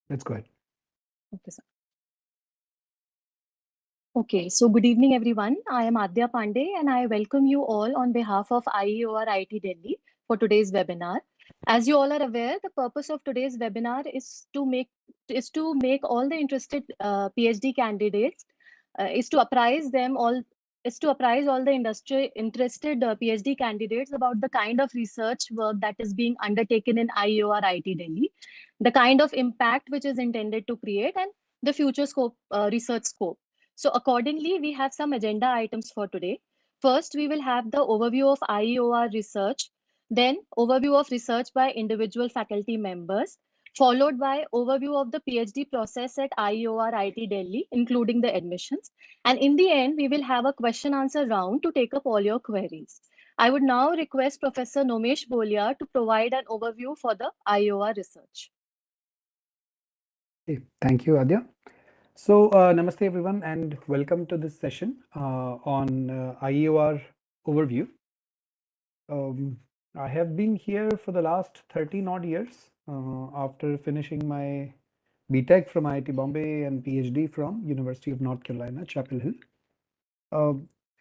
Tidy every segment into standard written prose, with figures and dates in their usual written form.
Let's go ahead. Okay, sir. Okay, so good evening, everyone. I am Adya Pandey, and I welcome you all on behalf of IEOR IIT Delhi for today's webinar. As you all are aware, the purpose of today's webinar is to make all the interested PhD candidates is to apprise them all is to apprise all the industry interested PhD candidates about the kind of research work that is being undertaken in IEOR IIT Delhi, the kind of impact which is intended to create, and the future scope research scope. So accordingly, we have some agenda items for today. First, we will have the overview of IEOR research, then overview of research by individual faculty members, followed by overview of the PhD process at IEOR IIT Delhi, including the admissions. And in the end, we will have a question answer round to take up all your queries. I would now request Professor Nomesh Bolia to provide an overview for the IEOR research. Okay, thank you, Adya. So, namaste everyone, and welcome to this session on IEOR overview. Um, I have been here for the last 13 odd years after finishing my BTech from IIT Bombay and PhD from University of North Carolina, Chapel Hill.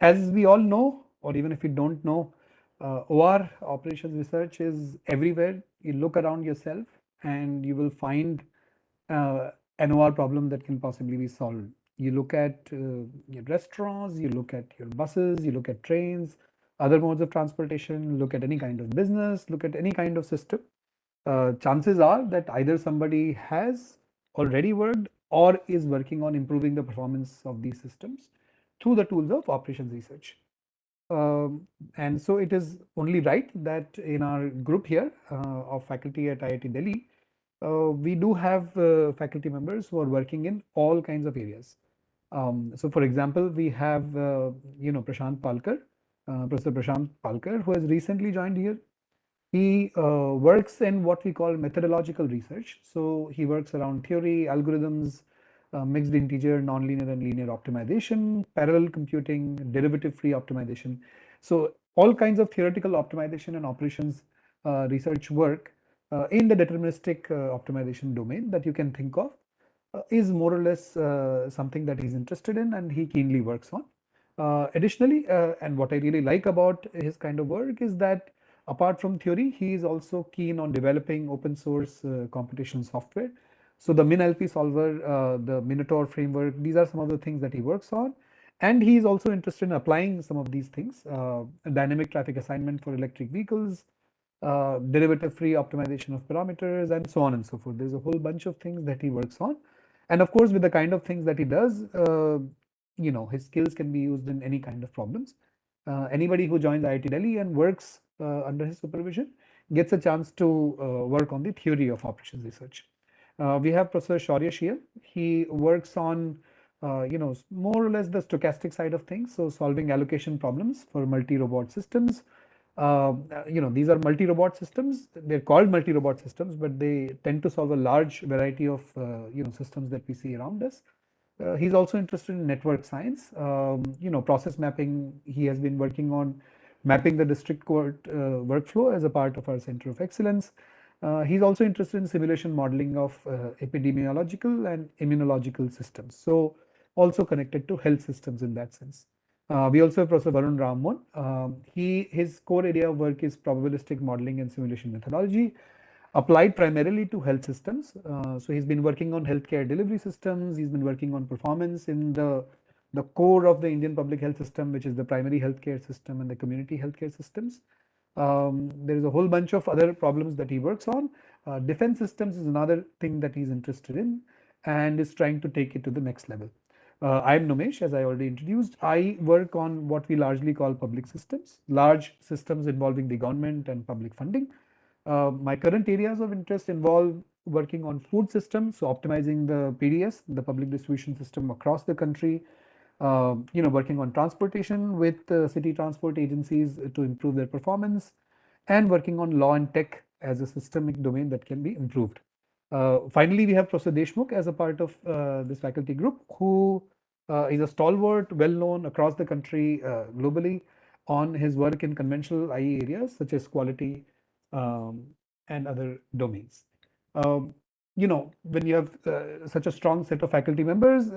As we all know, or even if you don't know, OR operations research is everywhere. You look around yourself and you will find an OR problem that can possibly be solved. You look at your restaurants, you look at your buses, you look at trains, other modes of transportation, look at any kind of business, look at any kind of system. Chances are that either somebody has already worked or is working on improving the performance of these systems through the tools of operations research. And so it is only right that in our group here of faculty at IIT Delhi, we do have faculty members who are working in all kinds of areas. So for example, we have, Prashant Palkar, Professor Prashant Palkar, who has recently joined here. He works in what we call methodological research. So he works around theory, algorithms, mixed integer, nonlinear and linear optimization, parallel computing, derivative-free optimization. So all kinds of theoretical optimization and operations research work in the deterministic optimization domain that you can think of is more or less something that he's interested in and he keenly works on. Additionally, and what I really like about his kind of work is that apart from theory, he is also keen on developing open source computational software. So the MinLP solver, the Minotaur framework, these are some of the things that he works on. And he is also interested in applying some of these things, dynamic traffic assignment for electric vehicles, derivative-free optimization of parameters, and so on and so forth. There's a whole bunch of things that he works on. And of course, with the kind of things that he does, his skills can be used in any kind of problems. Anybody who joins IIT Delhi and works under his supervision gets a chance to work on the theory of operations research. We have Professor Shaurya Shial. He works on, more or less the stochastic side of things. So solving allocation problems for multi-robot systems. These are multi-robot systems. They're called multi-robot systems, but they tend to solve a large variety of, systems that we see around us. He's also interested in network science, process mapping. He has been working on mapping the district court workflow as a part of our Center of Excellence. He's also interested in simulation modeling of epidemiological and immunological systems, so also connected to health systems in that sense. We also have Professor Varun Ramon. His core area of work is probabilistic modeling and simulation methodology, applied primarily to health systems. So he's been working on healthcare delivery systems. He's been working on performance in the core of the Indian public health system, which is the primary healthcare system and the community healthcare systems. There is a whole bunch of other problems that he works on. Defense systems is another thing that he's interested in and is trying to take it to the next level. I'm Nomesh, as I already introduced. I work on what we largely call public systems, large systems involving the government and public funding. My current areas of interest involve working on food systems, so optimizing the PDS, the public distribution system across the country, working on transportation with city transport agencies to improve their performance, and working on law and tech as a systemic domain that can be improved. Finally, we have Professor Deshmukh as a part of this faculty group, who is a stalwart, well-known across the country globally on his work in conventional IE areas such as quality and other domains. Um, when you have such a strong set of faculty members,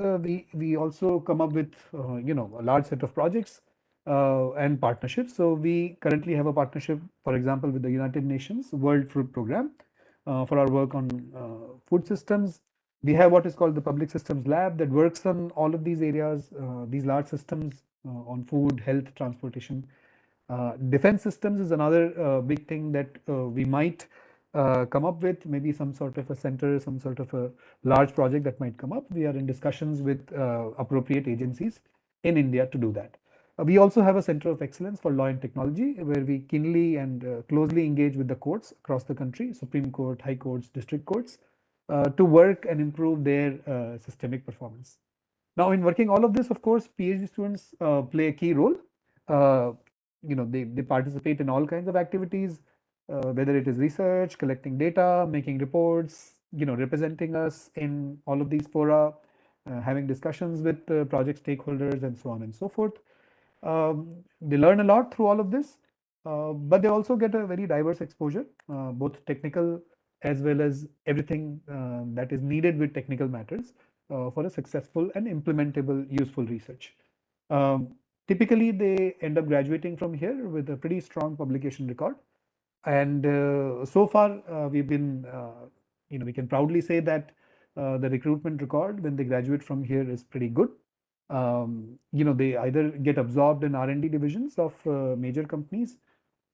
we also come up with a large set of projects and partnerships. So we currently have a partnership, for example, with the United Nations World Food Program for our work on food systems. We have what is called the Public Systems Lab that works on all of these areas, these large systems on food, health, transportation. Defense systems is another big thing that we might come up with, maybe some sort of a center, some sort of a large project that might come up. We are in discussions with appropriate agencies in India to do that. We also have a center of excellence for law and technology where we keenly and closely engage with the courts across the country, Supreme Court, High Courts, District Courts, to work and improve their systemic performance. Now, in working all of this, of course, PhD students play a key role. Uh, they participate in all kinds of activities, whether it is research, collecting data, making reports, representing us in all of these fora, having discussions with project stakeholders, and so on and so forth. They learn a lot through all of this, but they also get a very diverse exposure, both technical as well as everything that is needed with technical matters for a successful and implementable useful research. Typically, they end up graduating from here with a pretty strong publication record. And so far, we've been, we can proudly say that the recruitment record when they graduate from here is pretty good. They either get absorbed in R&D divisions of major companies,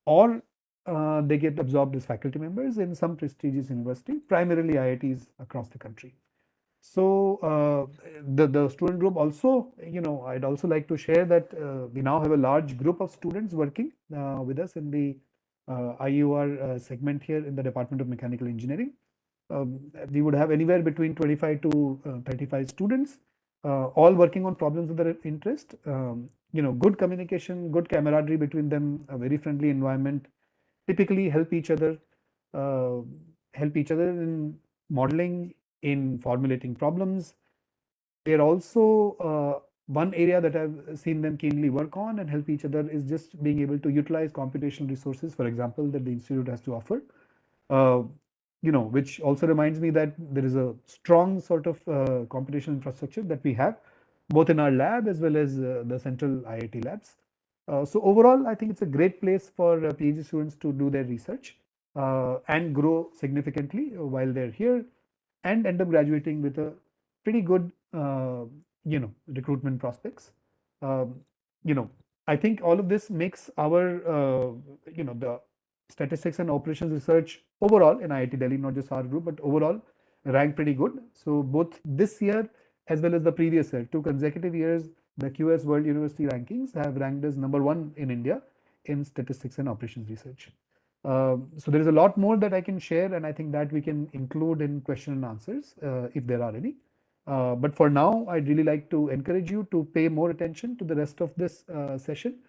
or they get absorbed as faculty members in some prestigious university, primarily IITs across the country. So the student group also, I'd also like to share that we now have a large group of students working with us in the IEOR segment here in the Department of Mechanical Engineering. We would have anywhere between 25 to 35 students, all working on problems of their interest. Good communication, good camaraderie between them, a very friendly environment, typically help each other in modeling, in formulating problems. They're also one area that I've seen them keenly work on and help each other is just being able to utilize computational resources, for example, that the institute has to offer. Which also reminds me that there is a strong sort of computational infrastructure that we have, both in our lab as well as the central IIT labs. So overall, I think it's a great place for PhD students to do their research and grow significantly while they're here, and end up graduating with a pretty good, recruitment prospects. Um, I think all of this makes our, the statistics and operations research overall in IIT Delhi, not just our group, but overall rank pretty good. So both this year as well as the previous year, 2 consecutive years, the QS World University rankings have ranked as #1 in India in statistics and operations research. So there is a lot more that I can share, and I think that we can include in question and answers if there are any. But for now, I'd really like to encourage you to pay more attention to the rest of this session,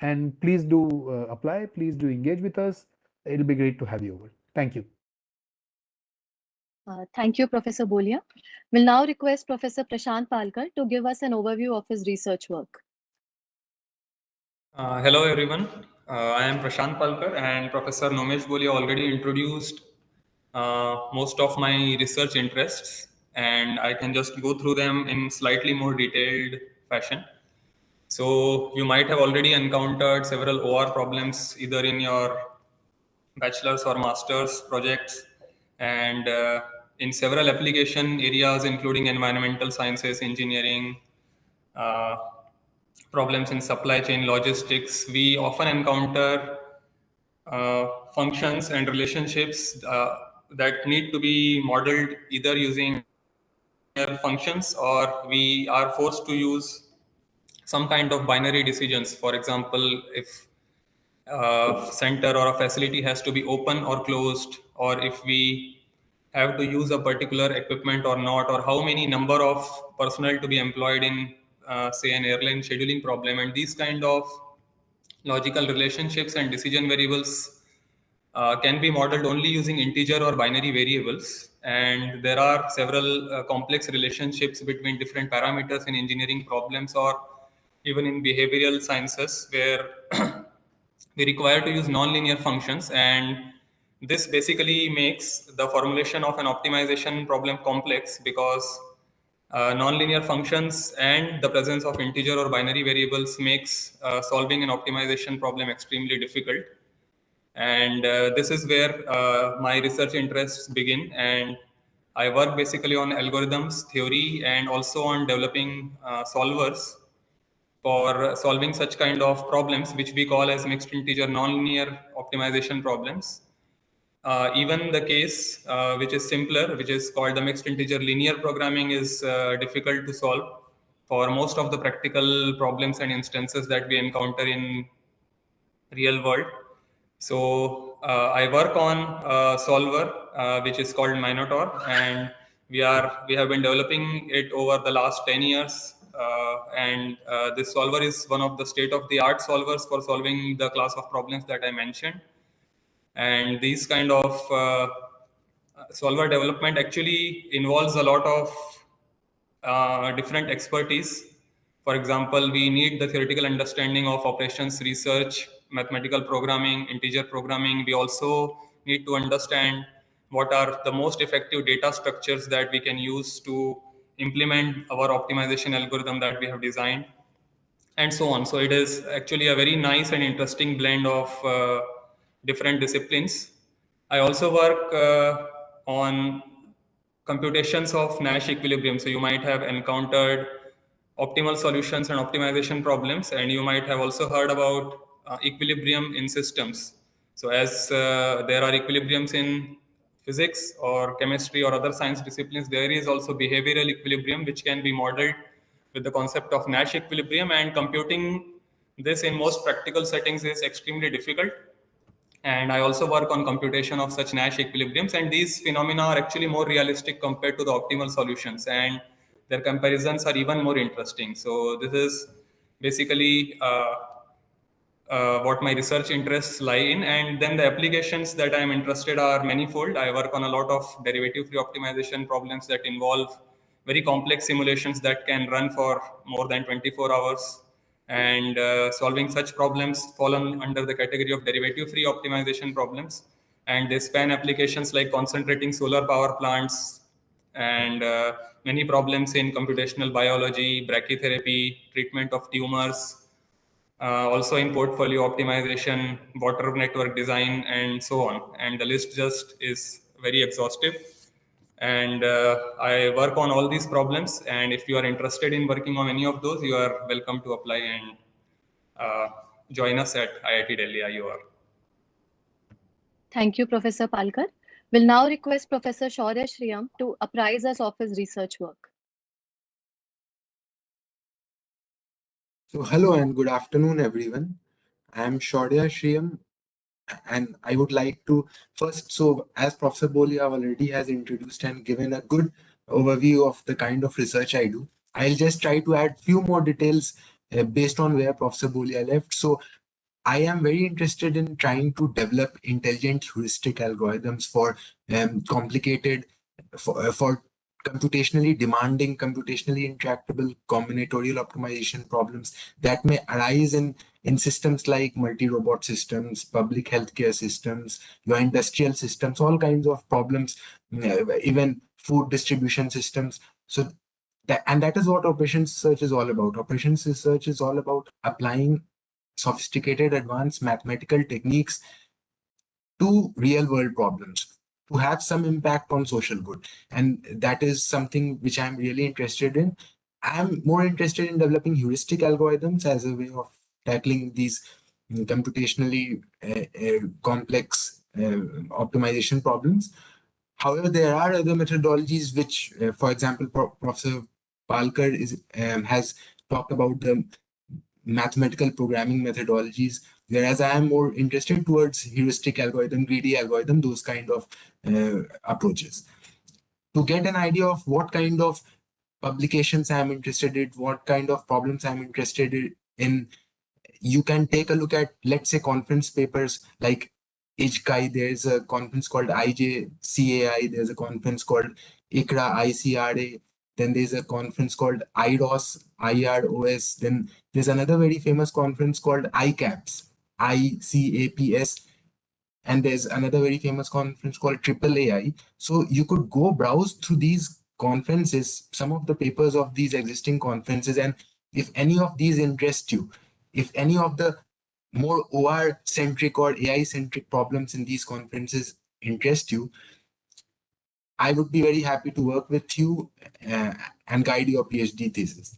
and please do apply, please do engage with us. It'll be great to have you over. Thank you. Thank you, Professor Bolia. We'll now request Professor Prashant Palkar to give us an overview of his research work. Hello everyone, I am Prashant Palkar, and Professor Nomesh Bolia already introduced most of my research interests, and I can just go through them in slightly more detailed fashion. So you might have already encountered several OR problems either in your bachelor's or master's projects, and in several application areas including environmental sciences, engineering, uh, problems in supply chain logistics. We often encounter functions and relationships that need to be modeled either using functions, or we are forced to use some kind of binary decisions. For example, if a center or a facility has to be open or closed, or if we have to use a particular equipment or not, or how many number of personnel to be employed in, say, an airline scheduling problem. And these kind of logical relationships and decision variables can be modeled only using integer or binary variables. And there are several complex relationships between different parameters in engineering problems, or even in behavioral sciences, where we require to use nonlinear functions, and this basically makes the formulation of an optimization problem complex because nonlinear functions and the presence of integer or binary variables makes solving an optimization problem extremely difficult. And this is where my research interests begin. And I work basically on algorithms, theory, and also on developing solvers for solving such kind of problems, which we call as mixed integer nonlinear optimization problems. Even the case which is simpler, which is called the mixed integer linear programming, is difficult to solve for most of the practical problems and instances that we encounter in real world. So I work on a solver which is called Minotaur, and we have been developing it over the last 10 years. And this solver is one of the state-of-the-art solvers for solving the class of problems that I mentioned. And these kind of solver development actually involves a lot of different expertise. For example, we need the theoretical understanding of operations research, mathematical programming, integer programming. We also need to understand what are the most effective data structures that we can use to implement our optimization algorithm that we have designed, and so on. So it is actually a very nice and interesting blend of different disciplines. I also work on computations of Nash equilibrium. So you might have encountered optimal solutions and optimization problems, and you might have also heard about equilibrium in systems. So as there are equilibriums in physics or chemistry or other science disciplines, there is also behavioral equilibrium, which can be modeled with the concept of Nash equilibrium, and computing this in most practical settings is extremely difficult. And I also work on computation of such Nash equilibriums, and these phenomena are actually more realistic compared to the optimal solutions, and their comparisons are even more interesting. So this is basically what my research interests lie in. And then the applications that I'm interested are manifold. I work on a lot of derivative free optimization problems that involve very complex simulations that can run for more than 24 hours. And solving such problems fall under the category of derivative free optimization problems. And they span applications like concentrating solar power plants, and many problems in computational biology, brachytherapy, treatment of tumors, also in portfolio optimization, water network design, and so on. And the list just is very exhaustive. And I work on all these problems. And if you are interested in working on any of those, you are welcome to apply and join us at IIT Delhi IEOR. Thank you, Professor Palkar. We'll now request Professor Shaurya Shriyam to apprise us of his research work. So hello and good afternoon, everyone. I am Shaurya Shriyam, and I would like to first, so as Professor Bolia already has introduced and given a good overview of the kind of research I do, I'll just try to add few more details based on where Professor Bolia left. So I am very interested in trying to develop intelligent heuristic algorithms for complicated, for computationally demanding, computationally intractable combinatorial optimization problems that may arise in systems like multi-robot systems, public healthcare systems, your industrial systems, all kinds of problems, even food distribution systems. So that is what operations research is all about. Operations research is all about applying sophisticated advanced mathematical techniques to real world problems to have some impact on social good, and that is something which I'm really interested in. I'm more interested in developing heuristic algorithms as a way of tackling these computationally complex optimization problems. However, there are other methodologies which, for example, Professor Palkar has talked about the mathematical programming methodologies, whereas I am more interested towards heuristic algorithm, greedy algorithm, those kind of approaches. To get an idea of what kind of publications I'm interested in, what kind of problems I'm interested in, you can take a look at, let's say, conference papers like IJCAI. There's a conference called IJCAI. There's a conference called ICRA. Then there's a conference called IROS. Then there's another very famous conference called ICAPS, ICAPS. and there's another very famous conference called Triple AI. So you could go browse through these conferences, some of the papers of these existing conferences, and if any of these interest you, if any of the more OR centric or AI centric problems in these conferences interest you, I would be very happy to work with you and guide your PhD thesis.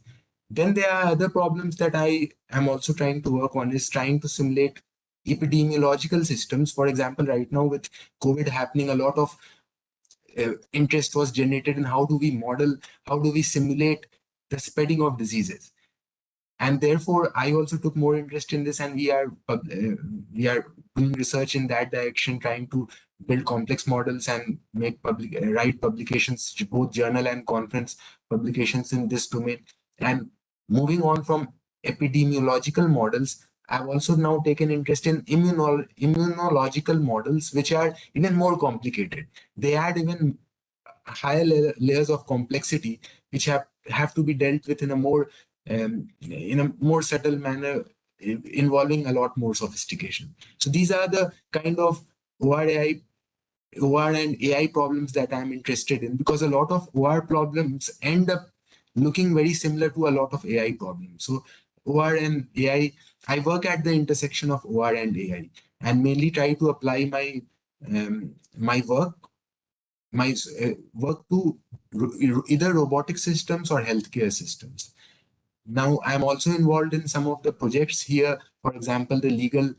Then there are other problems that I am also trying to work on, is trying to simulate epidemiological systems. For example, right now with COVID happening, a lot of interest was generated in how do we model, how do we simulate the spreading of diseases. And therefore, I also took more interest in this, and we are doing research in that direction, trying to build complex models and make write publications, both journal and conference publications in this domain. And moving on from epidemiological models, I've also now taken interest in immunological models, which are even more complicated. They add even higher layers of complexity, which have to be dealt with in a more subtle manner, involving a lot more sophistication. So these are the kind of OR and AI problems that I'm interested in, because a lot of OR problems end up looking very similar to a lot of AI problems. So OR and AI, I work at the intersection of OR and AI, and mainly try to apply my work to either robotic systems or healthcare systems. Now, I'm also involved in some of the projects here. For example, the legal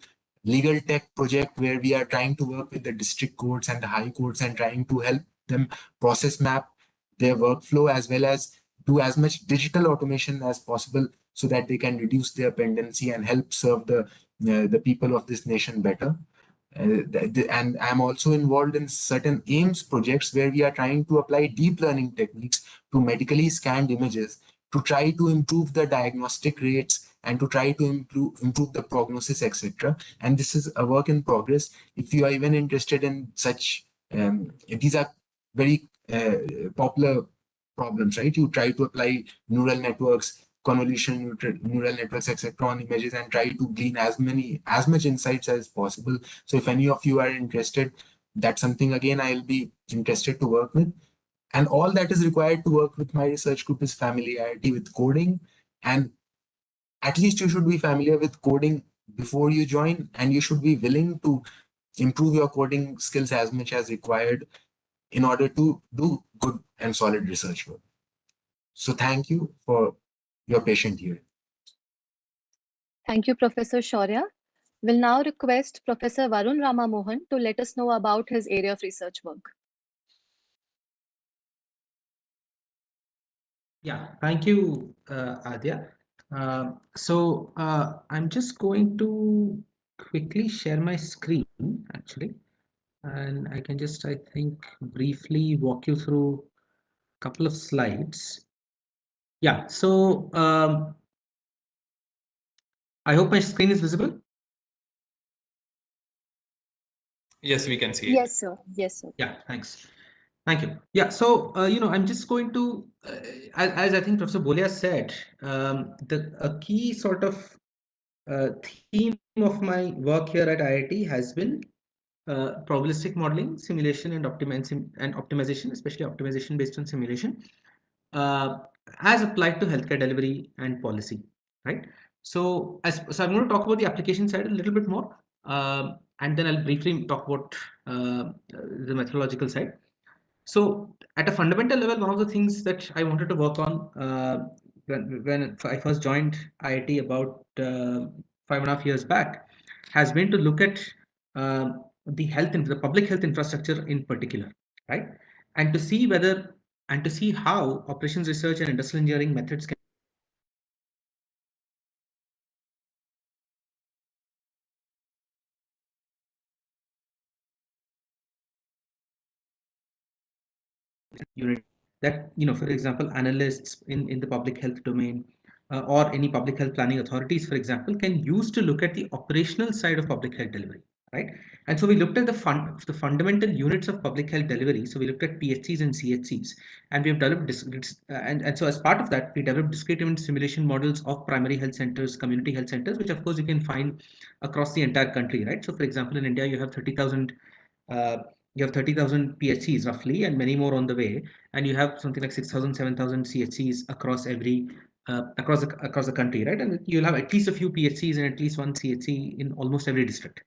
tech project, where we are trying to work with the district courts and the high courts and trying to help them process map their workflow, as well as do as much digital automation as possible, so that they can reduce their pendency and help serve the people of this nation better. And I'm also involved in certain AIMS projects, where we are trying to apply deep learning techniques to medically scanned images to try to improve the diagnostic rates and to try to improve the prognosis, etc. And this is a work in progress. If you are even interested in such, these are very popular problems, right? You try to apply neural networks, convolution neural networks, etc. on images, and try to glean as much insights as possible. So if any of you are interested, that's something again I'll be interested to work with. And all that is required to work with my research group is familiarity with coding. And at least you should be familiar with coding before you join, and you should be willing to improve your coding skills as much as required in order to do good and solid research work. So thank you for your patient hearing. Thank you, Professor Shaurya. We'll now request Professor Varun Ramamohan to let us know about his area of research work. Yeah, thank you, Adya. I'm just going to quickly share my screen, actually, and I can just, I think, briefly walk you through a couple of slides. Yeah, so I hope my screen is visible. Yes, we can see it. Yes, sir. Yes, sir. Yeah, thanks. Thank you. Yeah, so I'm just going to, as I think Professor Bolia said, a key sort of theme of my work here at IIT has been probabilistic modeling, simulation, and optimization, especially optimization based on simulation, as applied to healthcare delivery and policy, right? So I'm going to talk about the application side a little bit more, and then I'll briefly talk about the methodological side. So at a fundamental level, one of the things that I wanted to work on when I first joined IIT about 5.5 years back has been to look at the public health infrastructure in particular, right? And to see how operations research and industrial engineering methods can unit that, for example, analysts in the public health domain or any public health planning authorities, for example, can use to look at the operational side of public health delivery, right? And so we looked at the fundamental units of public health delivery. So we looked at PHCs and CHCs, and we have developed and so as part of that, we developed discrete event simulation models of primary health centers, community health centers, which of course you can find across the entire country, right? So for example, in India, you have 30,000 PHCs roughly, and many more on the way, and you have something like 6,000, 7,000 CHCs across every across the country, right? And you'll have at least a few PHCs and at least one CHC in almost every district,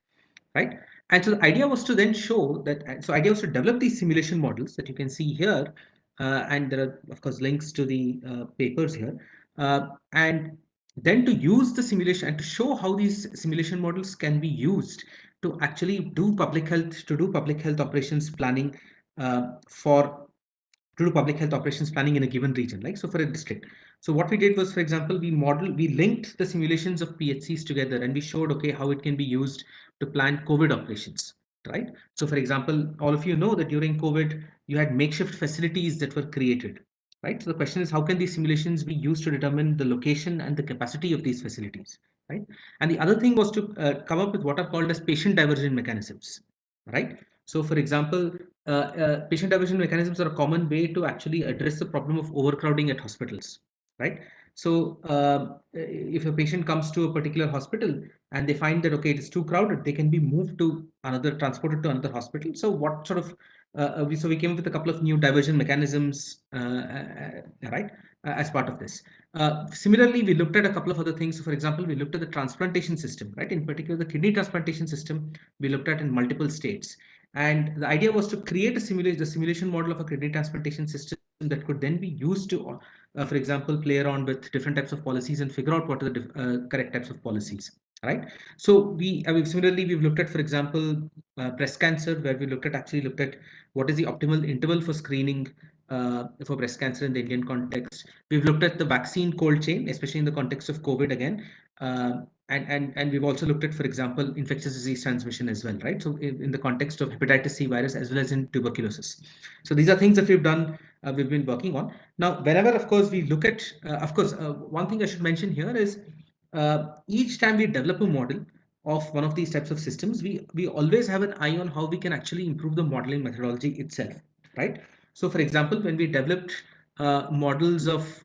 right? And so the idea was to then show that, so idea was to develop these simulation models that you can see here, and there are of course links to the papers here, and then to use the simulation and to show how these simulation models can be used to actually do public health operations planning for to do public health operations planning in a given region, like so for a district. So what we did was, for example, we linked the simulations of PHCs together, and we showed, okay, how it can be used to plan COVID operations, right? So for example, all of you know that during COVID, you had makeshift facilities that were created, right? So the question is, how can these simulations be used to determine the location and the capacity of these facilities, right? And the other thing was to come up with what are called as patient diversion mechanisms, right? So for example, patient diversion mechanisms are a common way to actually address the problem of overcrowding at hospitals, right? So if a patient comes to a particular hospital and they find that, okay, it is too crowded, they can be moved to transported to another hospital. So what sort of, so we came up with a couple of new diversion mechanisms, right, as part of this. Similarly, we looked at a couple of other things. So for example, we looked at the transplantation system, right? In particular, the kidney transplantation system we looked at in multiple states. And the idea was to create the simulation model of a kidney transplantation system that could then be used to, for example, play around with different types of policies and figure out what are the correct types of policies, right? So similarly, we've looked at, for example, breast cancer, where we looked at what is the optimal interval for screening for breast cancer in the Indian context. We've looked at the vaccine cold chain, especially in the context of COVID again. And we've also looked at, for example, infectious disease transmission as well, right? So in the context of hepatitis C virus as well as in tuberculosis. So these are things that we've done, we've been working on. Now, whenever, of course, we look at, one thing I should mention here is each time we develop a model of one of these types of systems, we always have an eye on how we can actually improve the modeling methodology itself, right? So for example, when we developed models of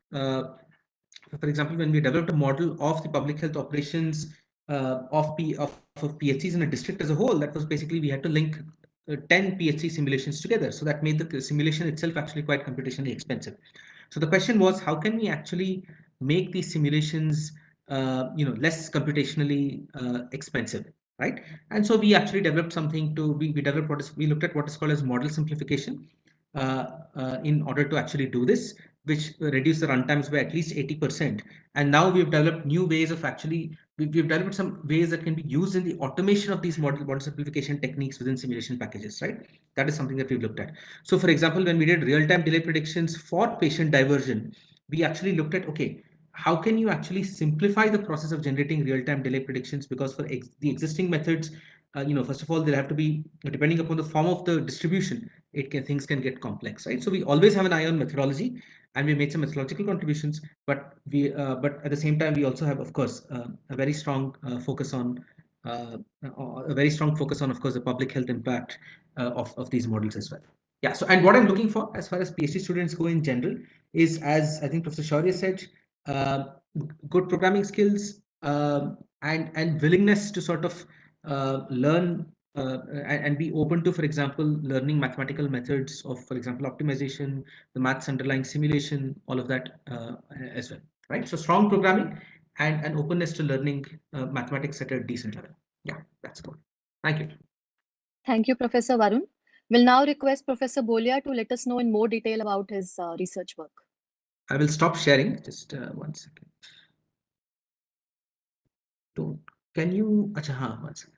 for example, when we developed a model of the public health operations of PHCs in a district as a whole, that was basically we had to link 10 PHC simulations together. So that made the simulation itself actually quite computationally expensive. So the question was, how can we actually make these simulations less computationally expensive, right? And so we actually developed something we looked at what is called as model simplification in order to actually do this, which reduce the runtimes by at least 80%. And now we've developed new ways of we've developed some ways that can be used in the automation of these model simplification techniques within simulation packages, right? That is something that we've looked at. So for example, when we did real-time delay predictions for patient diversion, we actually looked at, okay, how can you actually simplify the process of generating real-time delay predictions? Because for the existing methods, first of all, they'll have to be, depending upon the form of the distribution, things can get complex, right? So we always have an eye on methodology, and we made some methodological contributions, but at the same time, we also have, of course, a very strong focus on, of course, the public health impact of these models as well. Yeah. So, and what I'm looking for as far as PhD students go in general is, as I think Professor Shaurya said, good programming skills and willingness to sort of learn and be open to, for example, learning mathematical methods of, for example, optimization, the maths underlying simulation, all of that as well, right? So strong programming and an openness to learning mathematics at a decent level. Yeah, that's good. Thank you. Thank you, Professor Varun. We'll now request Professor Bolia to let us know in more detail about his research work. I will stop sharing. Just 1 second. Can you? Achha, 1 second.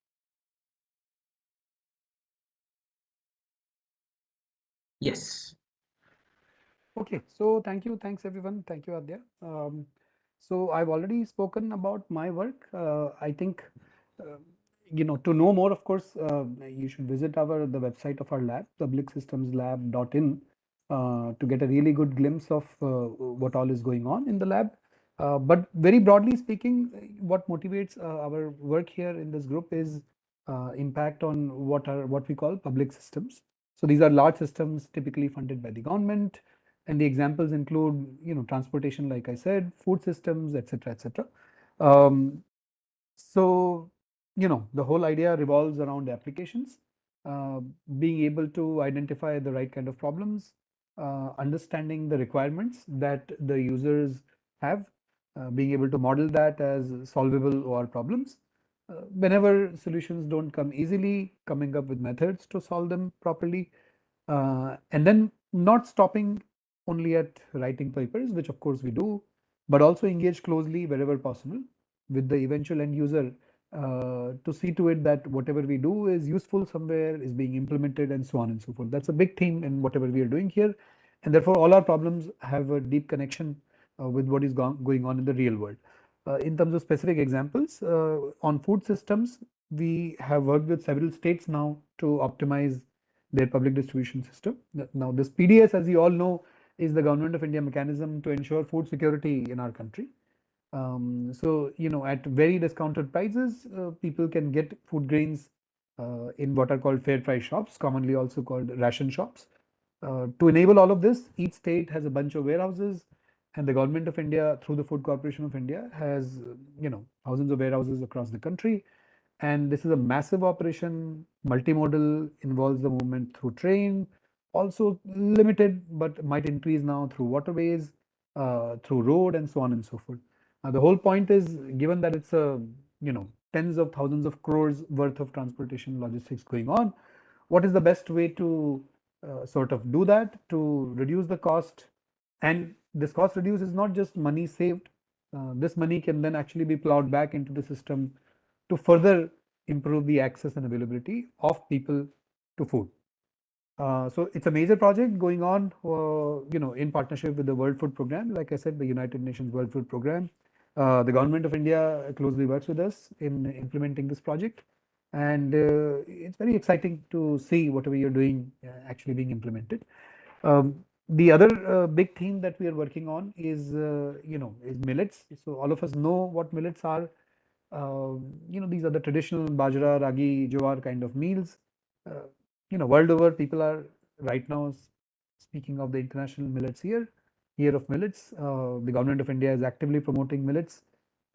Yes. Okay, so thanks everyone. Thank you, Adya. So I've already spoken about my work. I think, to know more, of course, you should visit the website of our lab, publicsystemslab.in, to get a really good glimpse of what all is going on in the lab. But very broadly speaking, what motivates our work here in this group is impact on what we call public systems. So these are large systems typically funded by the government, and the examples include, transportation, like I said, food systems, etc., etc. So, the whole idea revolves around applications, uh, being able to identify the right kind of problems, understanding the requirements that the users have, being able to model that as solvable OR problems. Whenever solutions don't come easily, coming up with methods to solve them properly, and then not stopping only at writing papers, which of course we do, but also engage closely wherever possible with the eventual end user, to see to it that whatever we do is useful somewhere, is being implemented, and so on and so forth. That's a big theme in whatever we are doing here, and therefore all our problems have a deep connection with what is going on in the real world. In terms of specific examples, on food systems, we have worked with several states now to optimize their public distribution system. Now, this PDS, as you all know, is the Government of India mechanism to ensure food security in our country. So, at very discounted prices, people can get food grains in what are called fair price shops, commonly also called ration shops. To enable all of this, each state has a bunch of warehouses, and the Government of India, through the Food Corporation of India, has, thousands of warehouses across the country. And this is a massive operation, multimodal, involves the movement through train, also limited, but might increase now through waterways, through road, and so on and so forth. The whole point is, given that it's a, tens of thousands of crores worth of transportation logistics going on, what is the best way to sort of do that to reduce the cost? And this cost reduce is not just money saved. This money can then actually be plowed back into the system to further improve the access and availability of people to food. So it's a major project going on, in partnership with the World Food Program. Like I said, the United Nations World Food Program. The Government of India closely works with us in implementing this project, and it's very exciting to see whatever you're doing actually being implemented. The other big theme that we are working on is, is millets. So all of us know what millets are. These are the traditional bajra, ragi, jowar kind of meals. World over, people are right now speaking of the International Millets Year of Millets. The Government of India is actively promoting millets,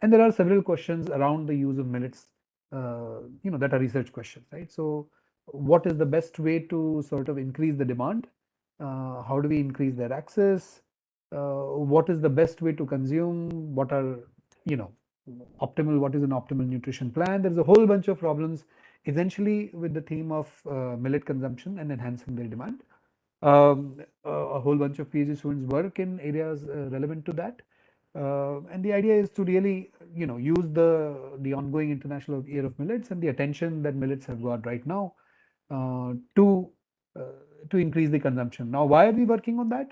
and there are several questions around the use of millets, that are research questions, right? So, what is the best way to sort of increase the demand? How do we increase their access? What is the best way to consume? What are, optimal, what is an optimal nutrition plan? There's a whole bunch of problems essentially with the theme of millet consumption and enhancing their demand. A whole bunch of PhD students work in areas relevant to that. And the idea is to really, use the ongoing International Year of Millets and the attention that millets have got right now to increase the consumption. Now, why are we working on that?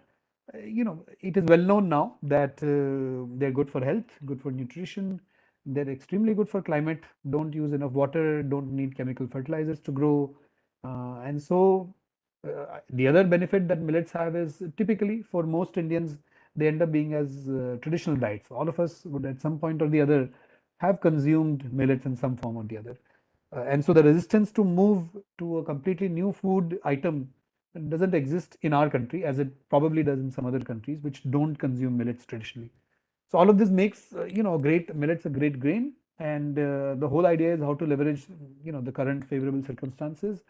It is well known now that they're good for health, good for nutrition. They're extremely good for climate. Don't use enough water. Don't need chemical fertilizers to grow. And so the other benefit that millets have is typically for most Indians, they end up being as traditional diets. All of us would at some point or the other have consumed millets in some form or the other. And so the resistance to move to a completely new food item doesn't exist in our country as it probably does in some other countries which don't consume millets traditionally. So all of this makes, millets a great grain, and the whole idea is how to leverage, the current favorable circumstances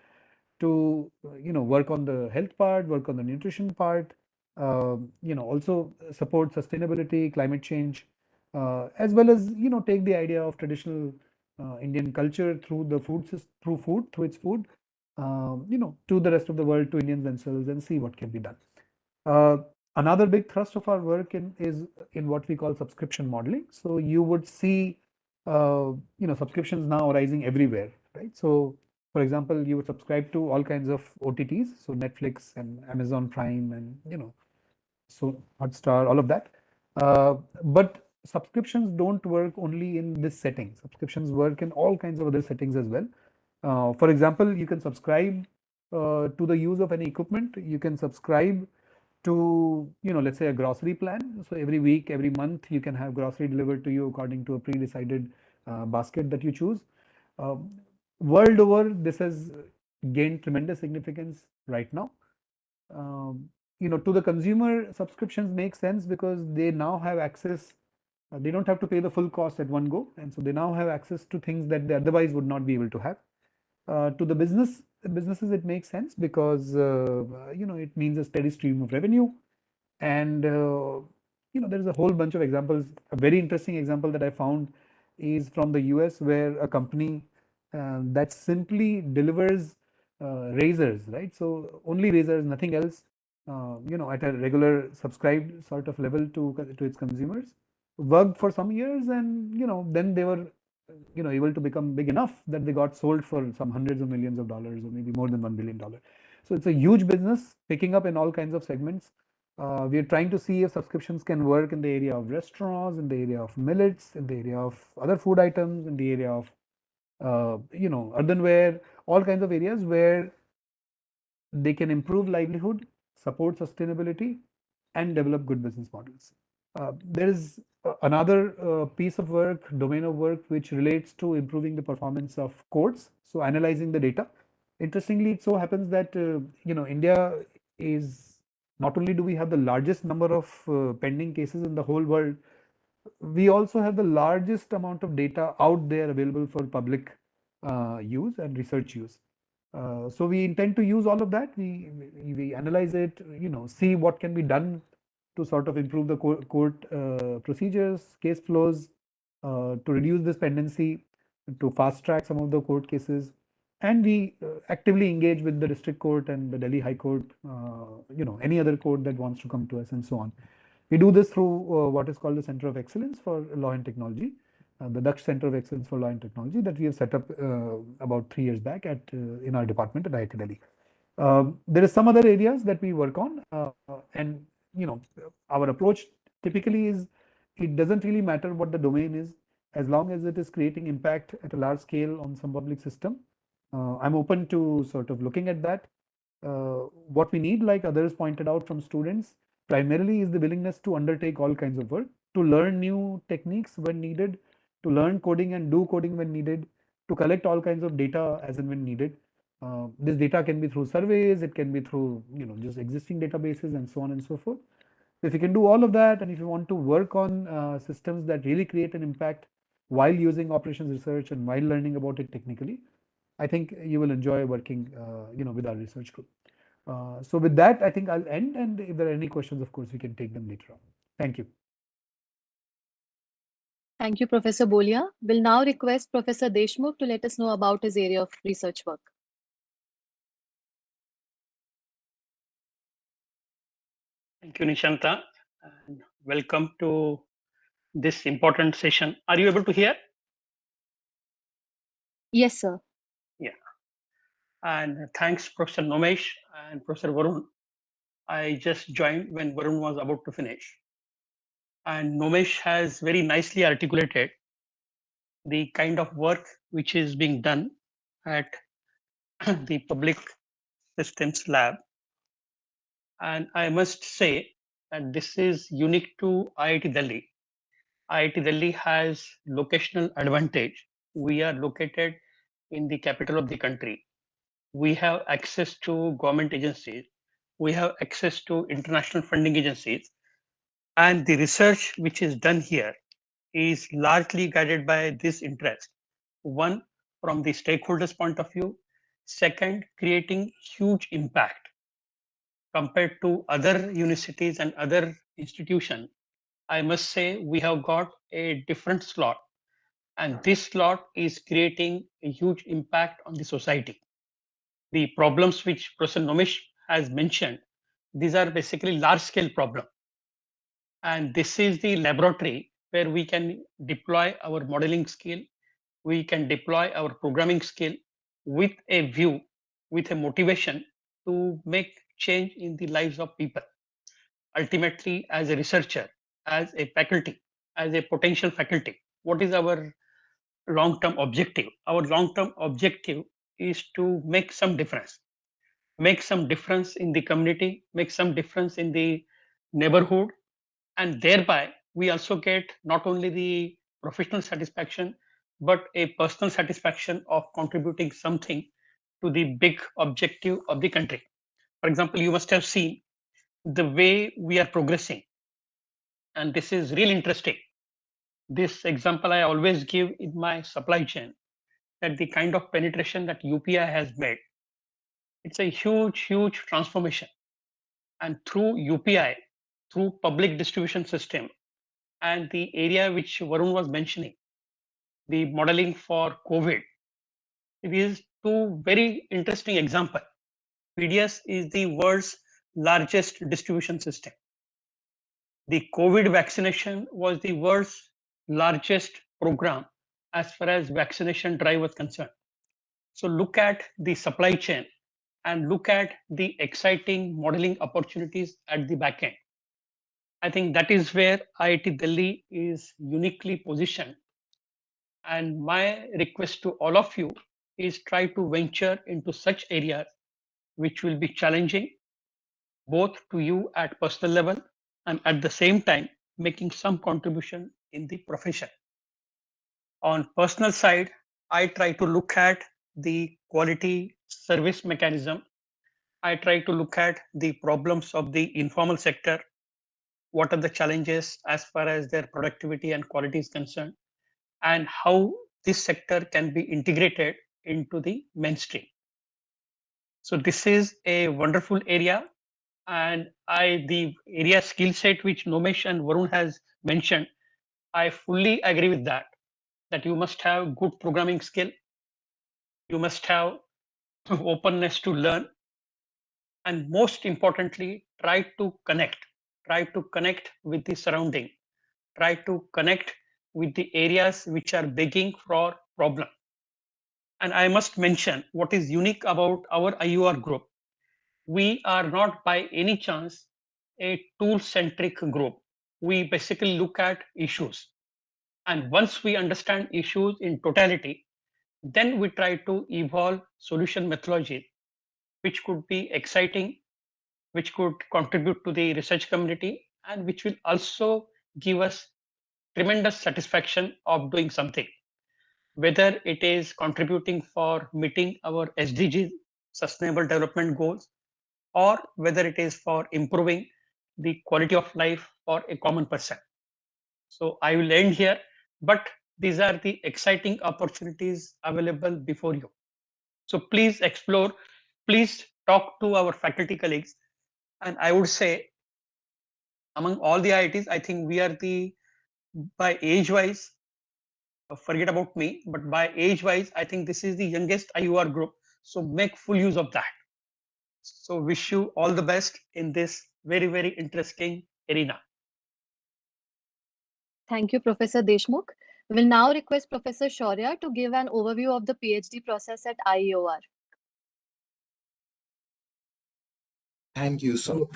to, work on the health part, work on the nutrition part, also support sustainability, climate change, as well as, take the idea of traditional Indian culture through the through its food, to the rest of the world, to Indians themselves, and see what can be done. Uh, Another big thrust of our work is in what we call subscription modeling. So you would see, subscriptions now rising everywhere, right? So, for example, you would subscribe to all kinds of OTTs, so Netflix and Amazon Prime and, so Hotstar, all of that. But subscriptions don't work only in this setting. Subscriptions work in all kinds of other settings as well. For example, you can subscribe to the use of any equipment. You can subscribe to, let's say a grocery plan. So every week, every month, you can have grocery delivered to you according to a pre-decided basket that you choose. Um, World over, this has gained tremendous significance right now. To the consumer, subscriptions make sense because they now have access. They don't have to pay the full cost at one go, and so they now have access to things that they otherwise would not be able to have. To the businesses, it makes sense because it means a steady stream of revenue, and there is a whole bunch of examples. A very interesting example that I found is from the US, where a company that simply delivers razors, right? So only razors, nothing else, at a regular subscribed sort of level to its consumers, worked for some years, and then they were able to become big enough that they got sold for some hundreds of millions of dollars, or maybe more than $1 billion. So it's a huge business picking up in all kinds of segments. We are trying to see if subscriptions can work in the area of restaurants, in the area of millets, in the area of other food items, in the area of earthenware, all kinds of areas where they can improve livelihood, support sustainability, and develop good business models. There is another piece of work, domain of work, which relates to improving the performance of courts. So analyzing the data. Interestingly, it so happens that India is, not only do we have the largest number of pending cases in the whole world, we also have the largest amount of data out there available for public use and research use. So we intend to use all of that. We analyze it, see what can be done to sort of improve the court procedures, case flows, to reduce this pendency, to fast track some of the court cases. And we actively engage with the district court and the Delhi High Court, any other court that wants to come to us, and so on. We do this through what is called the Center of Excellence for Law and Technology, the Dutch Center of Excellence for Law and Technology that we have set up about 3 years back in our department at IIT Delhi. There is some other areas that we work on, and our approach typically is, it doesn't really matter what the domain is, as long as it is creating impact at a large scale on some public system. I'm open to sort of looking at that. What we need, like others pointed out from students, primarily is the willingness to undertake all kinds of work, to learn new techniques when needed, to learn coding and do coding when needed, to collect all kinds of data as and when needed. This data can be through surveys, it can be through just existing databases, and so on and so forth. If you can do all of that, and if you want to work on systems that really create an impact while using operations research and while learning about it technically, I think you will enjoy working with our research group. So with that, I think I'll end, and if there are any questions, of course, we can take them later on. Thank you. Thank you, Professor Bolia. We'll now request Professor Deshmukh to let us know about his area of research work. Thank you, Nishanta, and welcome to this important session. Are you able to hear? Yes, sir. Yeah. And thanks, Professor Nomesh and Professor Varun. I just joined when Varun was about to finish. And Nomesh has very nicely articulated the kind of work which is being done at the Public Systems Lab. And I must say that this is unique to IIT Delhi. IIT Delhi has locational advantage. We are located in the capital of the country. We have access to government agencies. We have access to international funding agencies. And the research which is done here is largely guided by this interest. One, from the stakeholders' point of view. Second, creating huge impact compared to other universities and other institutions. I must say we have got a different slot, and this slot is creating a huge impact on the society. The problems which Professor Nomesh has mentioned, these are basically large scale problems. And this is the laboratory where we can deploy our modeling skill, we can deploy our programming skill with a view, with a motivation to make change in the lives of people. Ultimately, as a researcher, as a faculty, as a potential faculty, what is our long-term objective? Our long-term objective is to make some difference in the community, make some difference in the neighborhood, and thereby we also get not only the professional satisfaction but a personal satisfaction of contributing something to the big objective of the country. For example, you must have seen the way we are progressing, and this is really interesting. This example I always give in my supply chain, that the kind of penetration that UPI has made, it's a huge transformation. And through UPI, through public distribution system, and the area which Varun was mentioning, the modeling for COVID, it is two very interesting example. PDS is the world's largest distribution system. The COVID vaccination was the world's largest program as far as vaccination drive was concerned. So look at the supply chain and look at the exciting modeling opportunities at the back end. I think that is where IIT Delhi is uniquely positioned. And my request to all of you is try to venture into such areas which will be challenging both to you at personal level and at the same time making some contribution in the profession. On personal side, I try to look at the quality service mechanism. I try to look at the problems of the informal sector. What are the challenges as far as their productivity and quality is concerned, and how this sector can be integrated into the mainstream. So this is a wonderful area, and the area skill set which Nomesh and Varun has mentioned, I fully agree with that. That you must have good programming skill, you must have openness to learn, and most importantly, try to connect with the surrounding, try to connect with the areas which are begging for problem. And I must mention what is unique about our IEOR group. We are not by any chance a tool-centric group. We basically look at issues. And once we understand issues in totality, then we try to evolve solution methodology, which could be exciting, which could contribute to the research community, and which will also give us tremendous satisfaction of doing something, whether it is contributing for meeting our SDGs, Sustainable Development Goals, or whether it is for improving the quality of life for a common person. So I will end here, but these are the exciting opportunities available before you. So please explore, please talk to our faculty colleagues. And I would say among all the IITs, I think we are the, by age wise, forget about me, but by age wise, I think this is the youngest IEOR group. So make full use of that. So wish you all the best in this very interesting arena. Thank you, Professor Deshmukh. We'll now request Professor Shaurya to give an overview of the PhD process at IEOR. Thank you. So,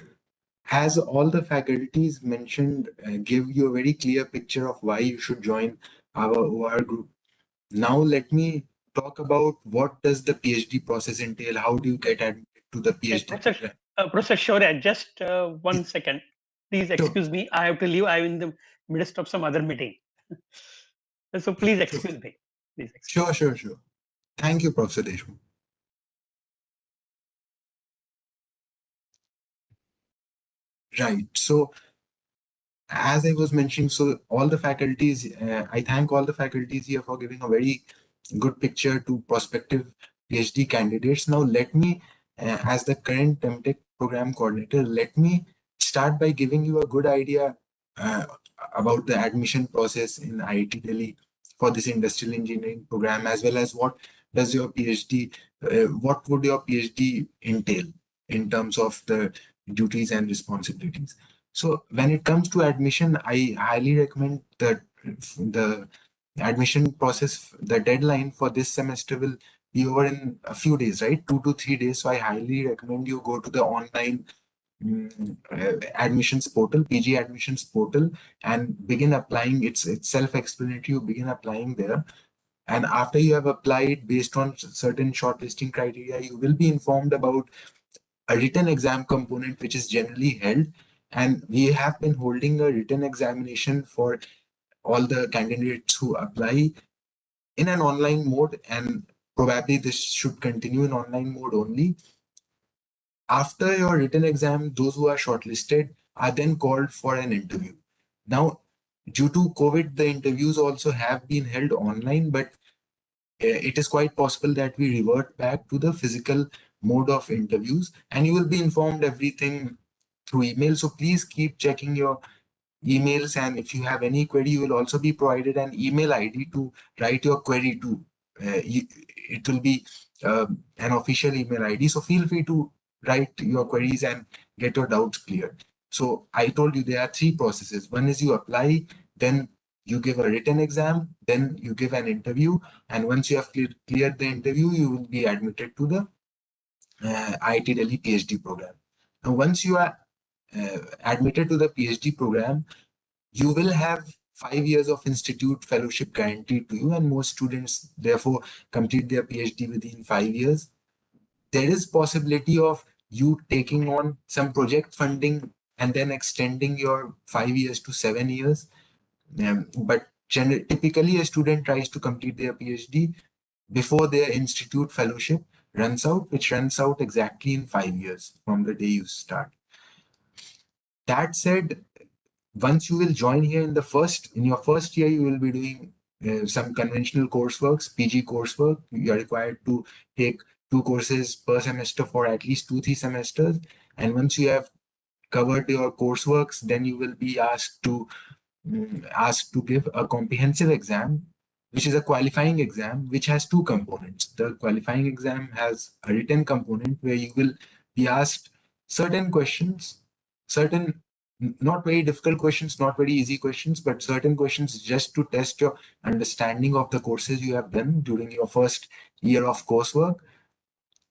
as all the faculties mentioned, give you a very clear picture of why you should join our OR group. Now, let me talk about what does the PhD process entail? How do you get admitted to the PhD program? Professor Shaurya, just 1 second. Please excuse me. I have to leave. I'm in the midst of some other meeting. So please excuse me. Please excuse Sure. Thank you, Professor Deshmukh. Right. So, as I was mentioning, so all the faculties, I thank all the faculties here for giving a very good picture to prospective PhD candidates. Now, let me, as the current MTech program coordinator, let me start by giving you a good idea about the admission process in IIT Delhi for this industrial engineering program, as well as what does your PhD, what would your PhD entail in terms of the duties and responsibilities. So when it comes to admission, I highly recommend that the admission process, the deadline for this semester will be over in a few days, right? 2 to 3 days. So I highly recommend you go to the online admissions portal, PG admissions portal, and begin applying. It's self-explanatory. You begin applying there. And after you have applied based on certain shortlisting criteria, you will be informed about a written exam component which is generally held, and we have been holding a written examination for all the candidates who apply in an online mode, and probably this should continue in online mode only. After your written exam, those who are shortlisted are then called for an interview. Now, due to COVID, the interviews also have been held online, but it is quite possible that we revert back to the physical mode of interviews, and you will be informed everything through email. So please keep checking your emails, and if you have any query, you will also be provided an email ID to write your query to. It will be an official email ID, so feel free to write your queries and get your doubts cleared. So I told you there are three processes. One is you apply, then you give a written exam, then you give an interview, and once you have cleared the interview, you will be admitted to the IIT Delhi PhD program. Now, once you are admitted to the PhD program, you will have 5 years of institute fellowship guaranteed to you, and most students therefore complete their PhD within 5 years. There is possibility of you taking on some project funding and then extending your 5 years to 7 years. But typically a student tries to complete their PhD before their institute fellowship runs out, which runs out exactly in 5 years from the day you start. That said, once you will join here in your first year, you will be doing some conventional coursework, PG coursework. You are required to take 2 courses per semester for at least 2-3 semesters. And once you have covered your courseworks, then you will be asked to give a comprehensive exam, which is a qualifying exam, which has two components. The qualifying exam has a written component where you will be asked certain questions, certain not very difficult questions, not very easy questions, but certain questions just to test your understanding of the courses you have done during your first year of coursework.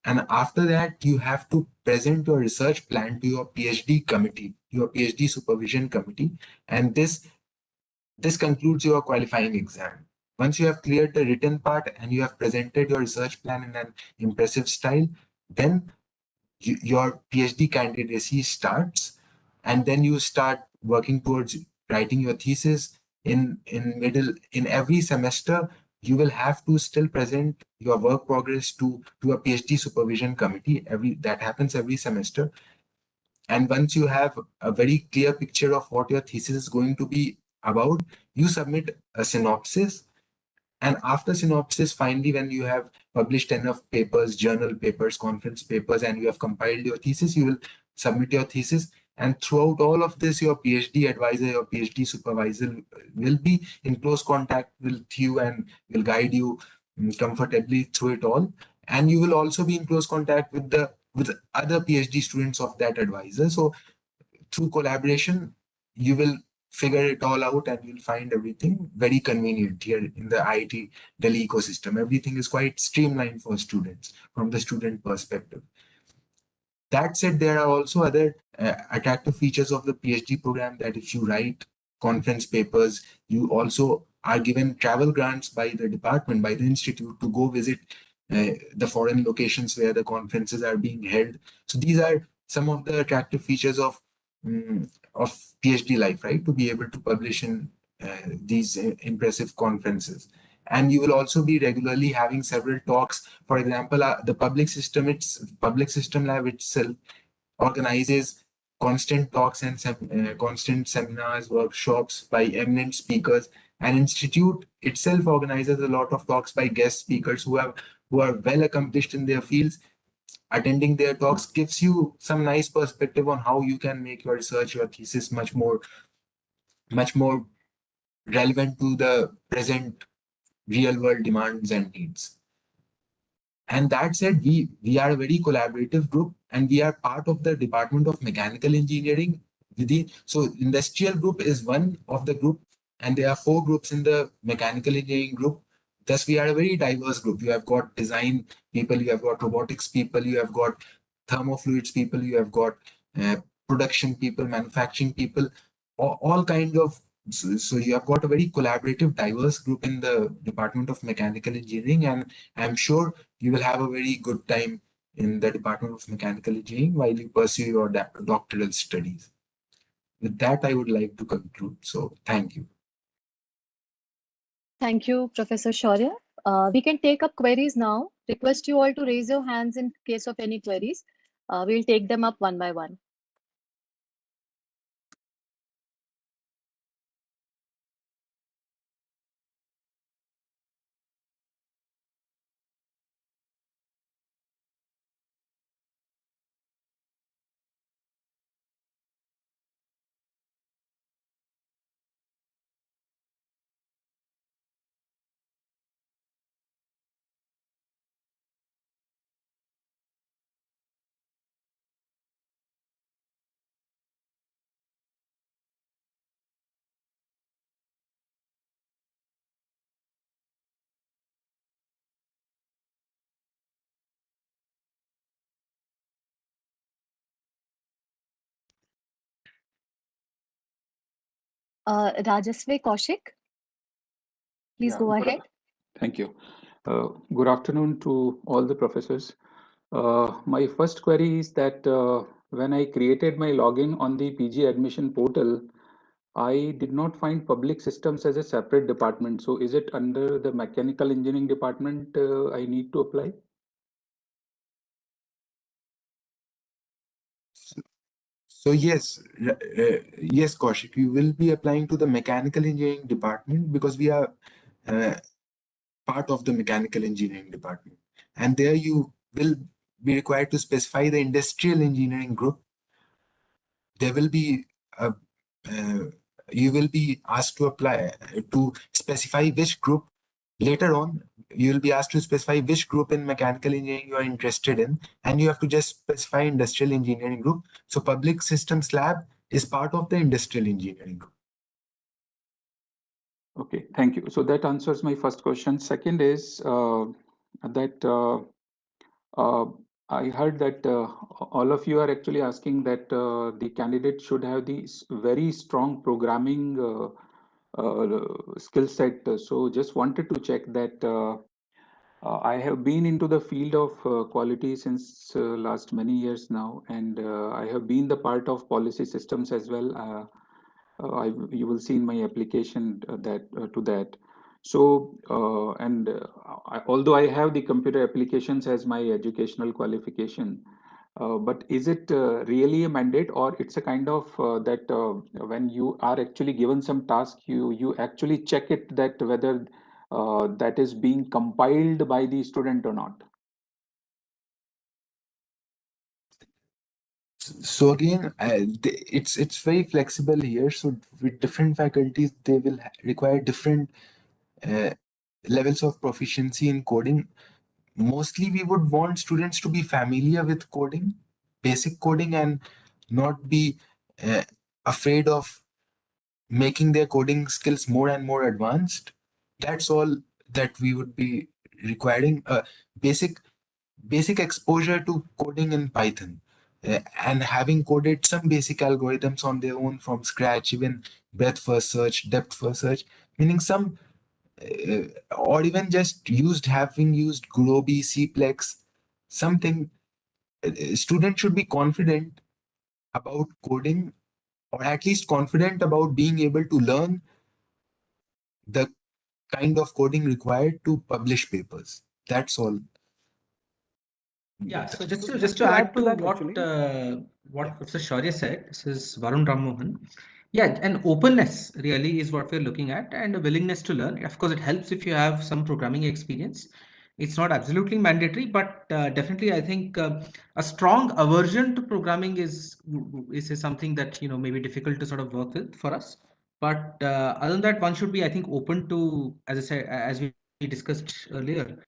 And after that, you have to present your research plan to your PhD committee, your PhD supervision committee. And this concludes your qualifying exam. Once you have cleared the written part and you have presented your research plan in an impressive style, then your PhD candidacy starts, and then you start working towards writing your thesis. In every semester, you will have to still present your work progress to a PhD supervision committee. That happens every semester. And once you have a very clear picture of what your thesis is going to be about, you submit a synopsis. And after synopsis, finally, when you have published enough papers, journal papers, conference papers, and you have compiled your thesis, you will submit your thesis. And throughout all of this, your PhD advisor, your PhD supervisor will be in close contact with you and will guide you comfortably through it all. And you will also be in close contact with other PhD students of that advisor. So through collaboration, you will figure it all out and you'll find everything very convenient here in the IIT Delhi ecosystem. Everything is quite streamlined for students from the student perspective. That said, there are also other attractive features of the PhD program, that if you write conference papers, you also are given travel grants by the department, by the institute, to go visit the foreign locations where the conferences are being held. So these are some of the attractive features of PhD life, right? To be able to publish in these impressive conferences. And you will also be regularly having several talks. For example, the public system lab itself organizes constant talks and constant seminars, workshops by eminent speakers. An institute itself organizes a lot of talks by guest speakers who are well accomplished in their fields. Attending their talks gives you some nice perspective on how you can make your research, your thesis much more relevant to the present real world demands and needs. And that said, we are a very collaborative group, and we are part of the Department of Mechanical Engineering. So industrial group is one of the group, and there are 4 groups in the mechanical engineering group. Thus, we are a very diverse group. You have got design people, you have got robotics people, you have got thermofluids people, you have got production people, manufacturing people, all kind of. So you have got a very collaborative, diverse group in the Department of Mechanical Engineering, and I'm sure you will have a very good time in the Department of Mechanical Engineering while you pursue your doctoral studies. With that, I would like to conclude. So thank you. Thank you, Professor Shaurya. We can take up queries now. Request you all to raise your hands in case of any queries. We'll take them up one by one. Rajasvi Kaushik, please go ahead. Thank you. Good afternoon to all the professors. My first query is that when I created my login on the PG admission portal, I did not find public systems as a separate department. So is it under the mechanical engineering department I need to apply? So yes, yes, Kaushik, you will be applying to the mechanical engineering department because we are uh, part of the mechanical engineering department, and there you will be required to specify the industrial engineering group. There will be a, uh, you will be asked to apply to specify which group. Later on, you will be asked to specify which group in mechanical engineering you are interested in, and you have to just specify industrial engineering group. So public systems lab is part of the industrial engineering group. Okay, thank you. So that answers my first question. Second is that uh, I heard that all of you are actually asking that the candidate should have the very strong programming skill set. So just wanted to check that I have been into the field of quality since last many years now, and I have been the part of policy systems as well. You will see in my application that to that. So, although I have the computer applications as my educational qualification, but is it really a mandate, or it's a kind of that when you are actually given some task, you actually check it that whether that is being compiled by the student or not? So again, it's very flexible here. So with different faculties, they will require different uh, levels of proficiency in coding. Mostly, we would want students to be familiar with coding, basic coding, and not be uh, afraid of making their coding skills more and more advanced. That's all that we would be requiring. Basic basic exposure to coding in Python, and having coded some basic algorithms on their own from scratch, even breadth first search, depth first search, meaning some, or even just having used Groby, Cplex, something. Students should be confident about coding, or at least confident about being able to learn the kind of coding required to publish papers. That's all. Yeah, so So just to add to that, actually, what Professor Shaurya said, this is Varun Rammohan. Yeah, and openness really is what we're looking at, and a willingness to learn. Of course, it helps if you have some programming experience. It's not absolutely mandatory, but definitely I think a strong aversion to programming is something that may be difficult to sort of work with for us. But other than that, one should be, I think, open to, as I said, as we discussed earlier,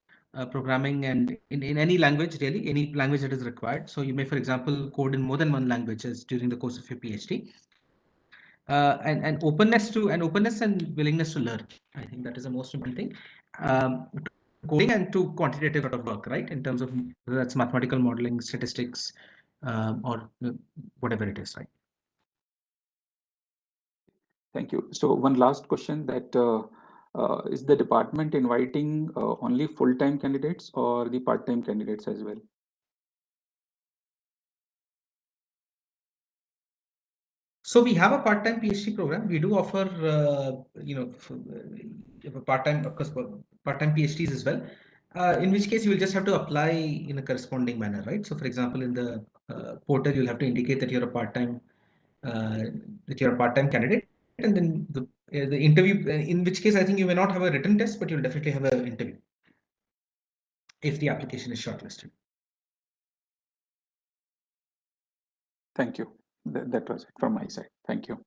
programming, and in any language, really, any language that is required. So you may, for example, code in more than one languages during the course of your PhD. And openness and willingness to learn. I think that is the most important thing. To coding and to quantitative sort of work, right? In terms of whether that's mathematical modeling, statistics, or whatever it is, right? Thank you. So one last question, that is the department inviting only full-time candidates or the part-time candidates as well? So we have a part-time PhD program. We do offer, part-time, of course, part-time PhDs as well. In which case you will just have to apply in a corresponding manner, right? So, for example, in the portal, you'll have to indicate that you're a part-time candidate, and then the interview. In which case, I think you may not have a written test, but you'll definitely have an interview if the application is shortlisted. Thank you. That was it from my side. Thank you.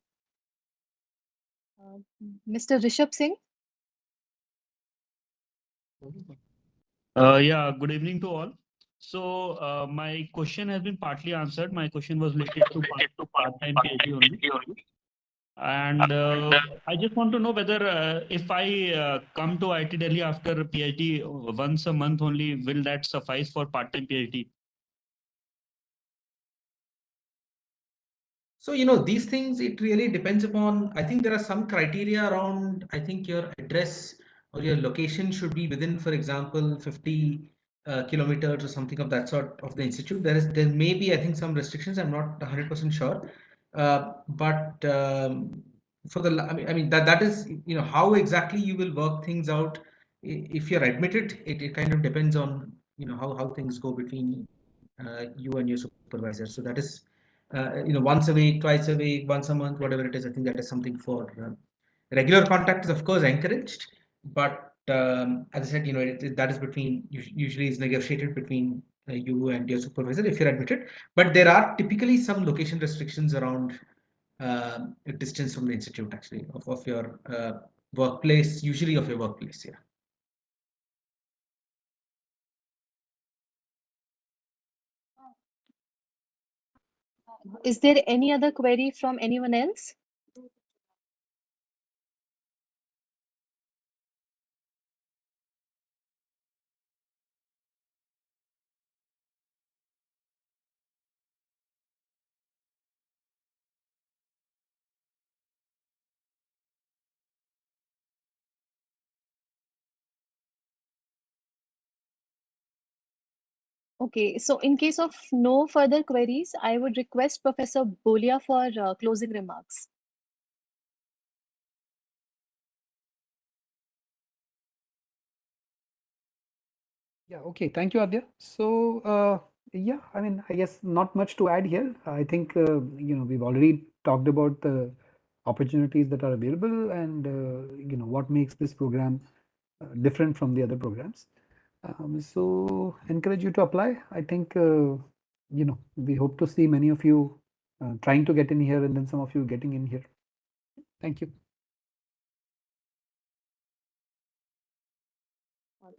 Mr. Rishabh Singh. Yeah, good evening to all. So my question has been partly answered. My question was related to part-time PhD only. And I just want to know whether if I come to IIT Delhi after PhD once a month only, will that suffice for part-time PhD? So, these things, it really depends upon, I think there are some criteria around, I think your address or your location should be within, for example, 50 kilometers or something of that sort of the institute. There may be, I think, some restrictions. I'm not 100% sure. But for the, I mean, that is, how exactly you will work things out. If you're admitted, it kind of depends on, how things go between you and your supervisor. So that is, once a week, twice a week, once a month, whatever it is. I think that is something for regular contact is of course encouraged, but as I said, that is between, usually is negotiated between you and your supervisor if you're admitted. But there are typically some location restrictions around distance from the institute, actually, of your workplace, usually of your workplace. Yeah. Is there any other query from anyone else? Okay, so in case of no further queries, I would request Professor Bolia for closing remarks. Yeah, okay. Thank you, Adya. So, yeah, I mean, I guess not much to add here. I think, we've already talked about the opportunities that are available and, what makes this program different from the other programs. So, encourage you to apply. I think, we hope to see many of you trying to get in here and then some of you getting in here. Thank you.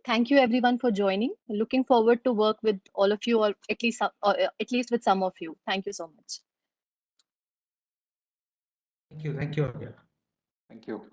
Thank you everyone for joining. Looking forward to work with all of you, or at least with some of you. Thank you so much. Thank you. Thank you.